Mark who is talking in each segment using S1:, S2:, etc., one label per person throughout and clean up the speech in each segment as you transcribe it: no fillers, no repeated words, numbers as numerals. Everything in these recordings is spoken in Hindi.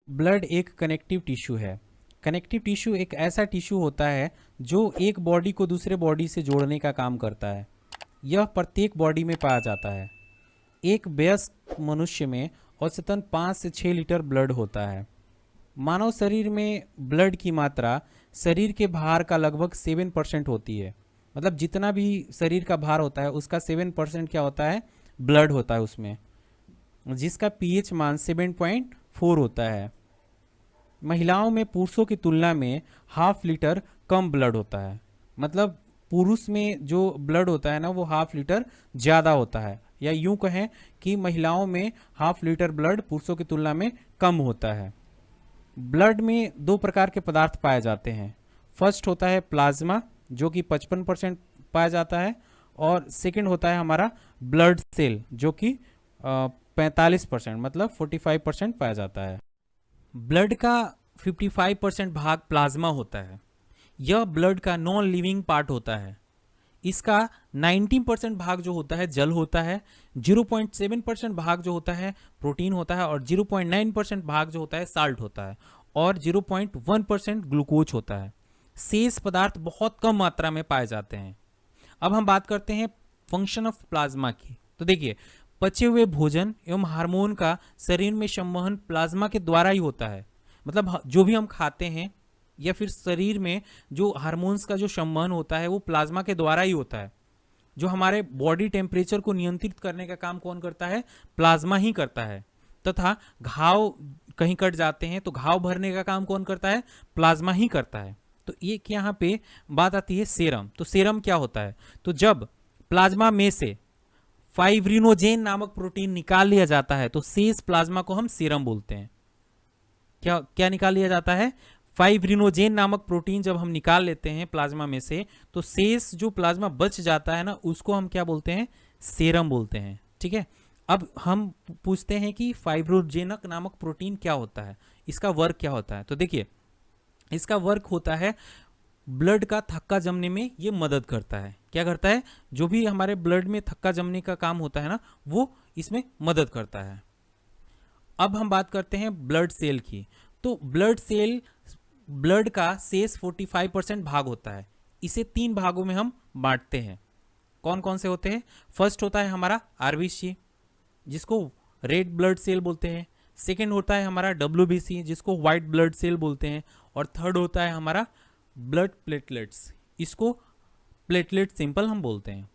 S1: ब्लड एक कनेक्टिव टिश्यू है। कनेक्टिव टिश्यू एक ऐसा टिश्यू होता है जो एक बॉडी को दूसरे बॉडी से जोड़ने का काम करता है। यह प्रत्येक बॉडी में पाया जाता है। एक वयस्क मनुष्य में औसतन 5 से 6 लीटर ब्लड होता है। मानव शरीर में ब्लड की मात्रा शरीर के भार का लगभग 7% होती है। मतलब जितना भी शरीर का भार होता है उसका 7% क्या होता है, ब्लड होता है उसमें, जिसका पीएच मान 7.4 होता है। महिलाओं में पुरुषों की तुलना में हाफ लीटर कम ब्लड होता है। मतलब पुरुष में जो ब्लड होता है ना वो हाफ लीटर ज़्यादा होता है, या यूं कहें कि महिलाओं में हाफ लीटर ब्लड पुरुषों की तुलना में कम होता है। ब्लड में दो प्रकार के पदार्थ पाए जाते हैं। फर्स्ट होता है प्लाज्मा जो कि 55% पाया जाता है, और सेकंड होता है हमारा ब्लड सेल जो कि 45% मतलब 45% पाया जाता है। ब्लड का 55% भाग प्लाज्मा होता है। यह ब्लड का नॉन लिविंग पार्ट होता है। इसका 19% भाग जो होता है जल होता है, 0.7% भाग जो होता है प्रोटीन होता है, और 0.9% भाग जो होता है साल्ट होता है, और 0.1% ग्लूकोज होता है। शेष पदार्थ बहुत कम मात्रा में पाए जाते हैं। अब हम बात करते हैं फंक्शन ऑफ प्लाज्मा की। तो देखिए, पचे हुए भोजन एवं हार्मोन का शरीर में संवहन प्लाज्मा के द्वारा ही होता है। मतलब जो भी हम खाते हैं या फिर शरीर में जो हार्मोन्स का जो संवहन होता है वो प्लाज्मा के द्वारा ही होता है। जो हमारे बॉडी टेम्परेचर को नियंत्रित करने का काम कौन करता है, प्लाज्मा ही करता है। तथा घाव कहीं कट जाते हैं तो घाव भरने का काम कौन करता है, प्लाज्मा ही करता है। तो एक यहाँ पे बात आती है सेरम। तो सेरम क्या होता है, तो जब प्लाज्मा में से फाइब्रिनोजेन नामक प्रोटीन निकाल लिया जाता है तो शेष प्लाज्मा को हम सीरम बोलते हैं। क्या क्या निकाल लिया जाता है, फाइब्रिनोजेन नामक प्रोटीन जब हम निकाल लेते हैं प्लाज्मा में से तो शेष जो प्लाज्मा बच जाता है ना उसको हम क्या बोलते हैं, सेरम बोलते हैं। ठीक है, अब हम पूछते हैं कि फाइब्रोजेनक नामक प्रोटीन क्या होता है, इसका वर्क क्या होता है। तो देखिए, इसका वर्क होता है ब्लड का थक्का जमने में ये मदद करता है। क्या करता है, जो भी हमारे ब्लड में थक्का जमने का काम होता है ना वो इसमें मदद करता है। अब हम बात करते हैं ब्लड सेल की। तो ब्लड सेल ब्लड का शेष 45% भाग होता है। इसे 3 भागों में हम बांटते हैं। कौन कौन से होते हैं, फर्स्ट होता है हमारा आरबीसी जिसको रेड ब्लड सेल बोलते हैं, सेकेंड होता है हमारा डब्ल्यूबीसी जिसको व्हाइट ब्लड सेल बोलते हैं, और थर्ड होता है हमारा ब्लड प्लेटलेट्स, इसको प्लेटलेट सिंपल हम बोलते हैं।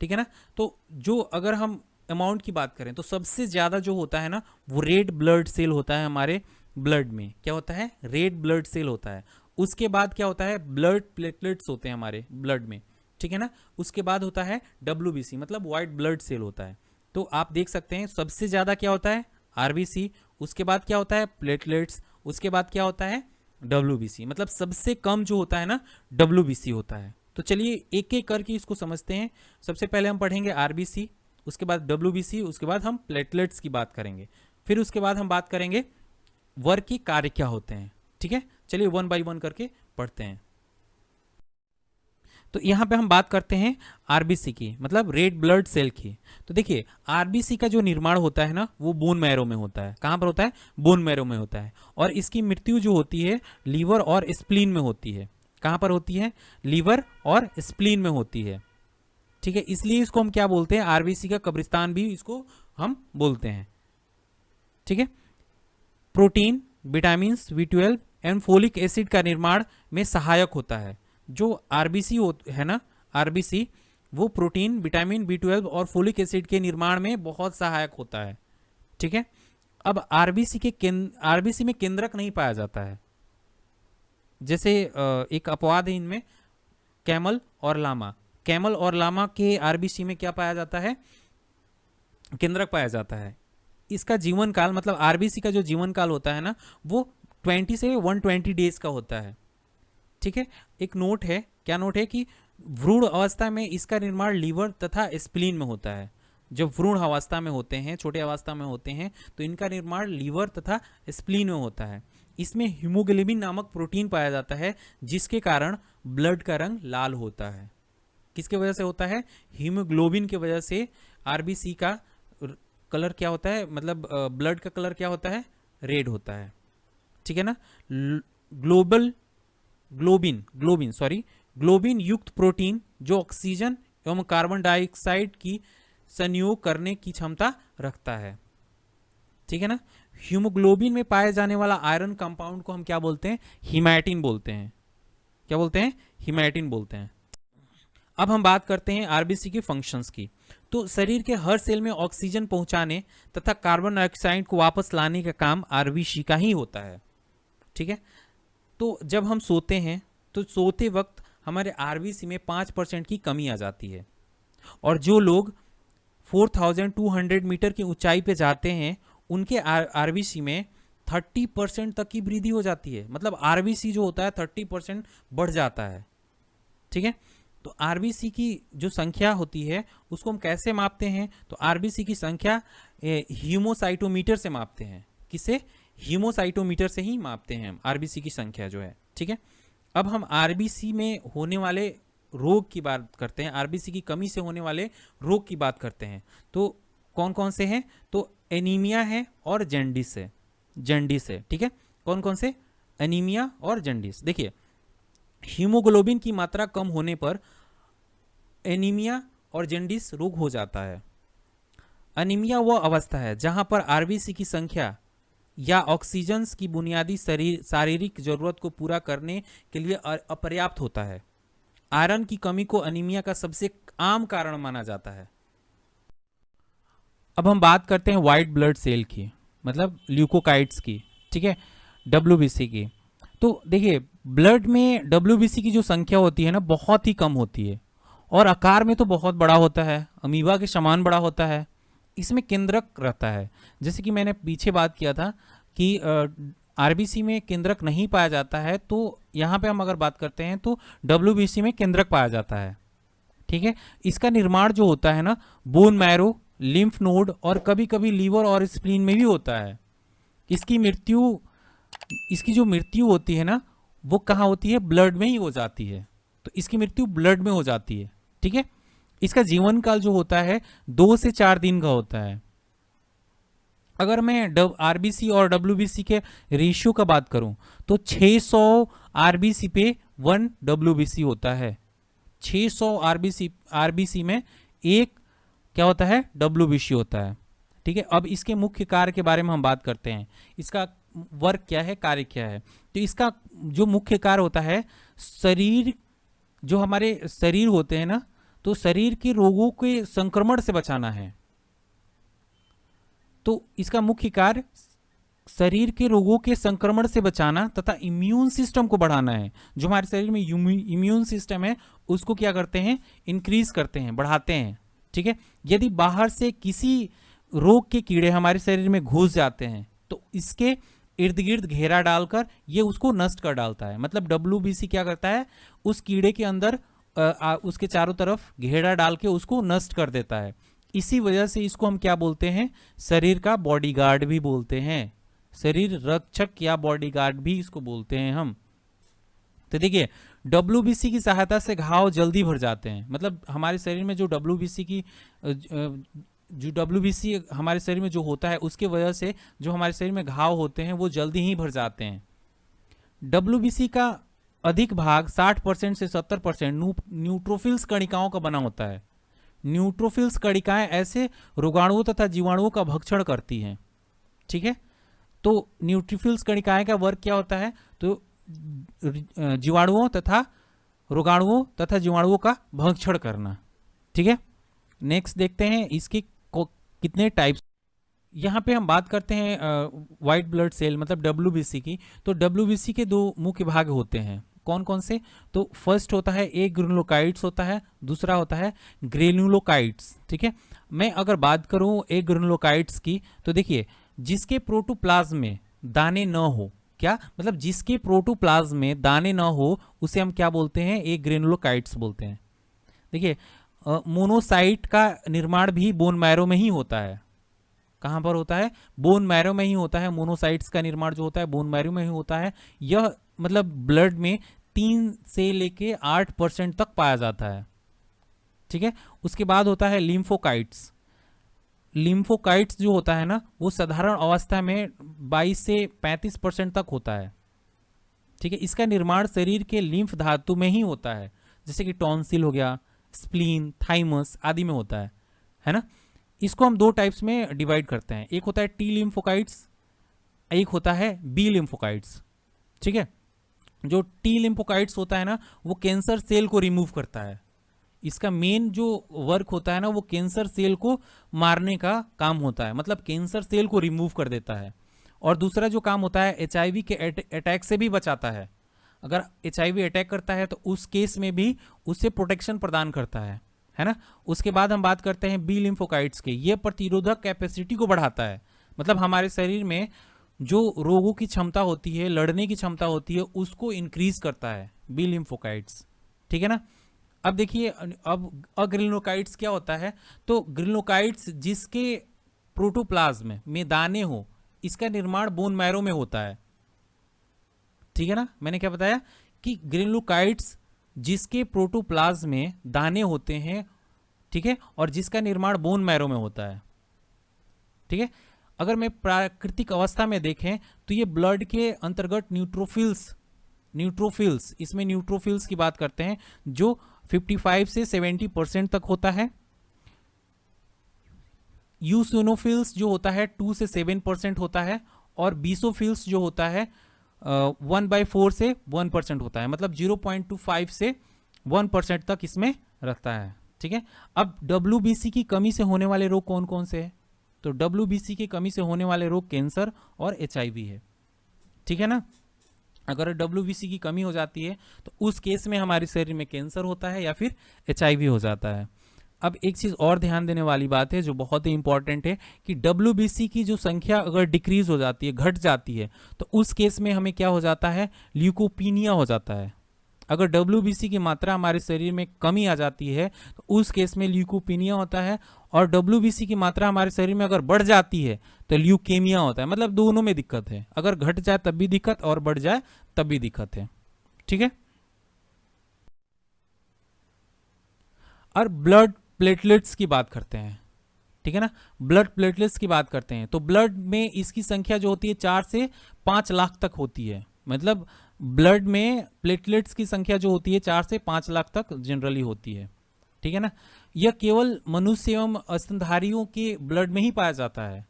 S1: ठीक है ना। तो जो अगर हम अमाउंट की बात करें तो सबसे ज़्यादा जो होता है ना वो रेड ब्लड सेल होता है हमारे ब्लड में। क्या होता है, रेड ब्लड सेल होता है। उसके बाद क्या होता है, ब्लड प्लेटलेट्स होते हैं हमारे ब्लड में। ठीक है ना। उसके बाद होता है डब्ल्यूबीसी मतलब व्हाइट ब्लड सेल होता है। तो आप देख सकते हैं सबसे ज़्यादा क्या होता है, आरबीसी, उसके बाद क्या होता है प्लेटलेट्स, उसके बाद क्या होता है डब्ल्यूबीसी। मतलब सबसे कम जो होता है ना डब्ल्यूबीसी होता है। तो चलिए एक एक करके इसको समझते हैं। सबसे पहले हम पढ़ेंगे आरबीसी, उसके बाद डब्ल्यूबीसी, उसके बाद हम प्लेटलेट्स की बात करेंगे, फिर उसके बाद हम बात करेंगे वर्क के कार्य क्या होते हैं। ठीक है, चलिए 1 बाय 1 करके पढ़ते हैं। तो यहाँ पे हम बात करते हैं आरबीसी की, मतलब रेड ब्लड सेल की। तो देखिए, आरबीसी का जो निर्माण होता है ना वो बोन मैरो में होता है। कहाँ पर होता है, बोन मैरो में होता है। और इसकी मृत्यु जो होती है लीवर और स्प्लीन में होती है। कहाँ पर होती है, लीवर और स्प्लीन में होती है। ठीक है, इसलिए इसको हम क्या बोलते हैं, आरबीसी का कब्रिस्तान भी इसको हम बोलते हैं। ठीक है, protein, vitamin B12 and folic acid का निर्माण में सहायक होता है। जो आरबीसी है ना, आरबीसी वो प्रोटीन, विटामिन B12 और फोलिक एसिड के निर्माण में बहुत सहायक होता है। ठीक है, अब आरबीसी में केंद्रक नहीं पाया जाता है। जैसे एक अपवाद है इनमें, कैमल और लामा। कैमल और लामा के आरबीसी में क्या पाया जाता है, केंद्रक पाया जाता है। इसका जीवन काल, मतलब आरबीसी का जो जीवन काल होता है ना वो 20 से 120 डेज का होता है। ठीक है, एक नोट है, क्या नोट है कि भ्रूण अवस्था में इसका निर्माण लीवर तथा स्प्लीन में होता है। जब भ्रूण अवस्था में होते हैं, छोटे अवस्था में होते हैं, तो इनका निर्माण लीवर तथा स्प्लीन में होता है। इसमें हीमोग्लोबिन नामक प्रोटीन पाया जाता है जिसके कारण ब्लड का रंग लाल होता है। किसके वजह से होता है, हीमोग्लोबिन की वजह से आरबीसी का कलर क्या होता है, मतलब ब्लड का कलर क्या होता है, रेड होता है। ठीक है ना। ग्लोबिन युक्त प्रोटीन जो ऑक्सीजन एवं कार्बन डाइऑक्साइड की संयोग करने की क्षमता रखता है, ठीक है ना। हीमोग्लोबिन में पाए जाने वाला आयरन कंपाउंड को हम क्या बोलते हैं? हीमैटिन बोलते हैं। क्या बोलते हैं? हीमैटिन बोलते हैं। अब हम बात करते हैं आरबीसी के फंक्शंस की। तो शरीर के हर सेल में ऑक्सीजन पहुंचाने तथा कार्बन डाइऑक्साइड को वापस लाने का काम आरबीसी का ही होता है, ठीक है। तो जब हम सोते हैं तो सोते वक्त हमारे आरबीसी में 5% की कमी आ जाती है, और जो लोग 4200 मीटर की ऊंचाई पे जाते हैं उनके आरबीसी में 30% तक की वृद्धि हो जाती है। मतलब आरबीसी जो होता है 30% बढ़ जाता है, ठीक है। तो आरबीसी की जो संख्या होती है उसको हम कैसे मापते हैं? तो आरबीसी की संख्या हीमोसाइटोमीटर से मापते हैं। किसे? हीमोसाइटोमीटर से ही मापते हैं हम आरबीसी की संख्या जो है, ठीक है। अब हम आरबीसी में होने वाले रोग की बात करते हैं, आरबीसी की कमी से होने वाले रोग की बात करते हैं। तो कौन कौन से हैं? तो एनीमिया है और जैंडिस है, ठीक है। कौन कौन से? एनीमिया और जैंडिस। देखिए, हीमोग्लोबिन की मात्रा कम होने पर एनीमिया और जैंडिस रोग हो जाता है। एनीमिया वह अवस्था है जहां पर आरबीसी की संख्या या ऑक्सीजन की बुनियादी शारीरिक जरूरत को पूरा करने के लिए अपर्याप्त होता है। आयरन की कमी को एनीमिया का सबसे आम कारण माना जाता है। अब हम बात करते हैं व्हाइट ब्लड सेल की, मतलब ल्यूकोकाइट्स की, ठीक है, डब्ल्यूबीसी की। तो देखिए, ब्लड में डब्ल्यूबीसी की जो संख्या होती है ना, बहुत ही कम होती है, और आकार में तो बहुत बड़ा होता है, अमीबा के समान बड़ा होता है। इसमें केंद्रक रहता है, जैसे कि मैंने पीछे बात किया था कि आरबीसी में केंद्रक नहीं पाया जाता है, तो यहाँ पे हम अगर बात करते हैं तो डब्ल्यूबीसी में केंद्रक पाया जाता है, ठीक है। इसका निर्माण जो होता है ना, बोन मैरो, लिम्फ नोड और कभी कभी लीवर और स्प्लीन में भी होता है। इसकी जो मृत्यु होती है ना, वो कहाँ होती है? ब्लड में ही हो जाती है। तो इसकी मृत्यु ब्लड में हो जाती है, ठीक है। इसका जीवन काल जो होता है 2 से 4 दिन का होता है। अगर मैं आरबीसी और डब्ल्यूबीसी के रेशियो का बात करूं तो 600 आरबीसी पे 1 डब्ल्यूबीसी होता है। 600 आरबीसी में एक क्या होता है? डब्ल्यूबीसी होता है, ठीक है। अब इसके मुख्य कार्य के बारे में हम बात करते हैं। इसका वर्क क्या है, कार्य क्या है? तो इसका जो मुख्य कार्य होता है, शरीर जो हमारे शरीर होते हैं ना, तो शरीर के रोगों के संक्रमण से बचाना है। तो इसका मुख्य कार्य शरीर के रोगों के संक्रमण से बचाना तथा इम्यून सिस्टम को बढ़ाना है। जो हमारे शरीर में इम्यून सिस्टम है उसको क्या करते हैं? इंक्रीज करते हैं, बढ़ाते हैं, ठीक है। यदि बाहर से किसी रोग के कीड़े हमारे शरीर में घुस जाते हैं तो इसके इर्द गिर्द घेरा डालकर ये उसको नष्ट कर डालता है। मतलब डब्ल्यूबीसी क्या करता है? उस कीड़े के अंदर उसके चारों तरफ घेरा डाल के उसको नष्ट कर देता है। इसी वजह से इसको हम क्या बोलते हैं? शरीर का बॉडीगार्ड भी बोलते हैं, शरीर रक्षक या बॉडीगार्ड भी इसको बोलते हैं हम। तो देखिए, डब्ल्यूबीसी की सहायता से घाव जल्दी भर जाते हैं। मतलब हमारे शरीर में जो डब्ल्यूबीसी हमारे शरीर में जो होता है उसके वजह से जो हमारे शरीर में घाव होते हैं वो जल्दी ही भर जाते हैं। डब्ल्यूबीसी का अधिक भाग 60% से 70% न्यूट्रोफिल्स कणिकाओं का बना होता है। न्यूट्रोफिल्स कणिकाएं ऐसे रोगाणुओं तथा जीवाणुओं का भक्षण करती हैं, ठीक है। तो न्यूट्रोफिल्स कणिकाएं का वर्क क्या होता है? तो जीवाणुओं तथा रोगाणुओं तथा जीवाणुओं का भक्षण करना, ठीक है। नेक्स्ट देखते हैं इसके कितने टाइप्स। यहाँ पे हम बात करते हैं व्हाइट ब्लड सेल मतलब डब्ल्यूबीसी की। तो डब्ल्यूबीसी के 2 मुख्य भाग होते हैं। कौन कौन से? तो फर्स्ट होता है ए ग्रेनुलोकाइट्स होता है, दूसरा होता है ग्रेनुलोकाइट्स, ठीक है। मैं अगर बात करूं ए ग्रेनुलोकाइट्स की, तो देखिए, जिसके प्रोटोप्लाज्म में दाने न हो, क्या मतलब? जिसके प्रोटोप्लाज्म में दाने न हो उसे हम क्या बोलते हैं? ए ग्रेनुलोकाइट्स बोलते हैं। देखिए, मोनोसाइट का निर्माण भी बोन मैरो में ही होता है। कहां पर होता है? बोन मैरो में ही होता है। मोनोसाइट्स का निर्माण जो होता है बोन मैरो में ही होता है। यह मतलब ब्लड में 3 से लेके 8% तक पाया जाता है, ठीक है। उसके बाद होता है लिम्फोकाइट्स। लिम्फोकाइट्स जो होता है ना, वो साधारण अवस्था में 22 से 35% तक होता है। ठीक है, इसका निर्माण शरीर के लिम्फ धातु में ही होता है, जैसे कि टॉन्सिल हो गया, स्प्लीन, थाइमस आदि में होता है ना। इसको हम दो टाइप्स में डिवाइड करते हैं, एक होता है टी लिम्फोकाइट्स, एक होता है बी लिम्फोकाइट्स। ठीक है, जो टी लिम्फोकाइट्स होता है ना, वो कैंसर सेल को रिमूव करता है। इसका मेन जो वर्क होता है ना, वो कैंसर सेल को मारने का काम होता है, मतलब कैंसर सेल को रिमूव कर देता है। और दूसरा जो काम होता है, HIV के अटैक से भी बचाता है। अगर HIV अटैक करता है तो उस केस में भी उससे प्रोटेक्शन प्रदान करता है ना। उसके बाद हम बात करते हैं बी लिम्फोकाइट्स के। ये प्रतिरोधक कैपेसिटी को बढ़ाता है, मतलब हमारे शरीर में जो रोगों की क्षमता होती है, लड़ने की क्षमता होती है, उसको इंक्रीज करता है बी लिम्फोकाइट्स। ठीक है ना। अब देखिए, अब अग्रिनोकाइट्स क्या होता है, तो ग्रिनोकाइट्स जिसके प्रोटोप्लाज्म में दाने हो, इसका निर्माण बोन मैरो में होता है। ठीक है ना, मैंने क्या बताया कि ग्रिनोकाइट्स जिसके प्रोटोप्लाज्म में दाने होते हैं, ठीक है, और जिसका निर्माण बोन मैरो में होता है। ठीक है, अगर मैं प्राकृतिक अवस्था में देखें तो ये ब्लड के अंतर्गत न्यूट्रोफिल्स, इसमें न्यूट्रोफिल्स की बात करते हैं, जो 55 से 70% तक होता है। यूसिनोफिल्स जो होता है 2 से 7% होता है, और बीसोफिल्स जो होता है 1/4 से 1% होता है, मतलब 0.25 से 1% तक इसमें रहता है। ठीक है, अब WBC की कमी से होने वाले रोग कौन कौन से हैं, तो WBC की कमी से होने वाले रोग कैंसर और HIV है। ठीक है ना, अगर WBC की कमी हो जाती है तो उस केस में हमारे शरीर में कैंसर होता है या फिर HIV हो जाता है। अब एक चीज और ध्यान देने वाली बात है जो बहुत ही इंपॉर्टेंट है, कि WBC की जो संख्या अगर डिक्रीज हो जाती है, घट जाती है, तो उस केस में हमें क्या हो जाता है, ल्यूकोपीनिया हो जाता है। अगर WBC की मात्रा हमारे शरीर में कमी आ जाती है तो उस केस में ल्यूकोपीनिया होता है, और WBC की मात्रा हमारे शरीर में अगर बढ़ जाती है तो ल्यूकेमिया होता है। मतलब दोनों में दिक्कत है, अगर घट जाए तब भी दिक्कत और बढ़ जाए तब भी दिक्कत है। ठीक है, और ब्लड प्लेटलेट्स की बात करते हैं। ठीक है ना, ब्लड प्लेटलेट्स की बात करते हैं तो ब्लड में इसकी संख्या जो होती है 4 से 5 लाख तक होती है। मतलब ब्लड में प्लेटलेट्स की संख्या जो होती है 4 से 5 लाख तक जनरली होती है। ठीक है ना, यह केवल मनुष्य एवं स्तनधारियों के ब्लड में ही पाया जाता है,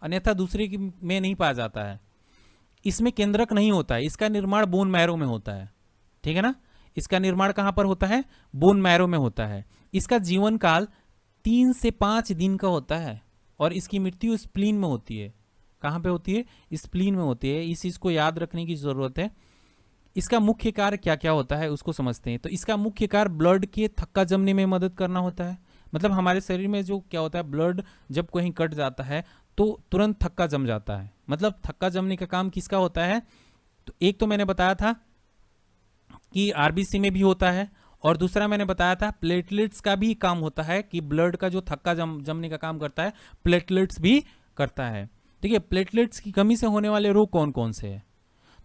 S1: अन्यथा दूसरे में नहीं पाया जाता है। इसमें केंद्रक नहीं होता है, इसका निर्माण बोन मैरो में होता है। ठीक है ना, इसका निर्माण कहां पर होता है, बोन मैरो में होता है। इसका जीवन काल 3 से 5 दिन का होता है, और इसकी मृत्यु स्प्लीन में होती है। कहां पे होती है, स्प्लीन में होती है। इस चीज को याद रखने की जरूरत है। इसका मुख्य कार्य क्या क्या होता है उसको समझते हैं। तो इसका मुख्य कार्य ब्लड के थक्का जमने में मदद करना होता है। मतलब हमारे शरीर में जो क्या होता है, ब्लड जब कहीं कट जाता है तो तुरंत थक्का जम जाता है। मतलब थक्का जमने का काम किसका होता है, तो एक तो मैंने बताया था कि RBC में भी होता है, और दूसरा मैंने बताया था प्लेटलेट्स का भी काम होता है, कि ब्लड का जो थक्का जमने का काम करता है प्लेटलेट्स भी करता है। ठीक है, प्लेटलेट्स की कमी से होने वाले रोग कौन कौन से हैं,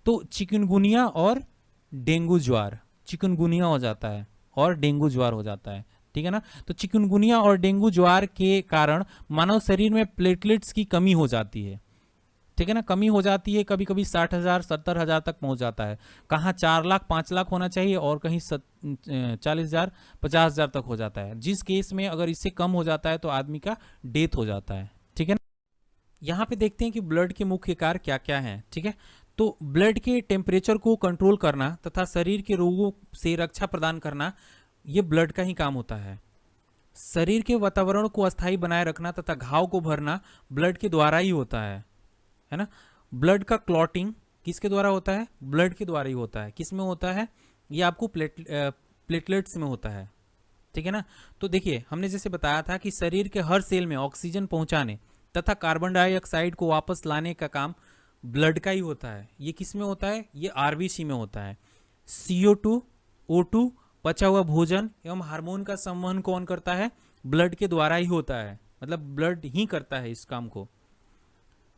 S1: तो चिकनगुनिया और डेंगू ज्वार। चिकनगुनिया हो जाता है और डेंगू ज्वार हो जाता है। ठीक है ना, तो चिकनगुनिया और डेंगू ज्वार के कारण मानव शरीर में प्लेटलेट्स की कमी हो जाती है। ठीक है ना, कमी हो जाती है, कभी कभी 60,000 70,000 तक पहुंच जाता है। कहाँ 4 लाख 5 लाख होना चाहिए, और कहीं 40,000 50,000 तक हो जाता है। जिस केस में अगर इससे कम हो जाता है तो आदमी का डेथ हो जाता है। ठीक है ना, यहाँ पे देखते हैं कि ब्लड के मुख्य कार्य क्या क्या हैं। ठीक है, तो ब्लड के टेम्परेचर को कंट्रोल करना तथा शरीर के रोगों से रक्षा प्रदान करना, ये ब्लड का ही काम होता है। शरीर के वातावरण को अस्थायी बनाए रखना तथा घाव को भरना ब्लड के द्वारा ही होता है ना। ब्लड का क्लॉटिंग किसके द्वारा होता है, ब्लड के द्वारा ही होता है। किस में होता है, ये आपको प्लेटलेट्स में होता है। ठीक है ना, तो देखिए हमने जैसे बताया था कि शरीर के हर सेल में ऑक्सीजन पहुंचाने तथा कार्बन डाइऑक्साइड को वापस लाने का काम ब्लड का ही होता है। ये किस में होता है, ये RBC में होता है। CO2, O2, पचा हुआ भोजन एवं हार्मोन का संवहन कौन करता है, ब्लड के द्वारा ही होता है। मतलब ब्लड ही करता है इस काम को।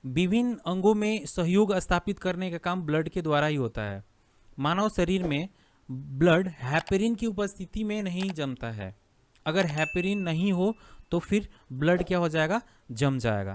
S1: विभिन्न अंगों में सहयोग स्थापित करने का काम ब्लड के द्वारा ही होता है। मानव शरीर में ब्लड हेपेरिन की उपस्थिति में नहीं जमता है। अगर हेपेरिन नहीं हो तो फिर ब्लड क्या हो जाएगा, जम जाएगा।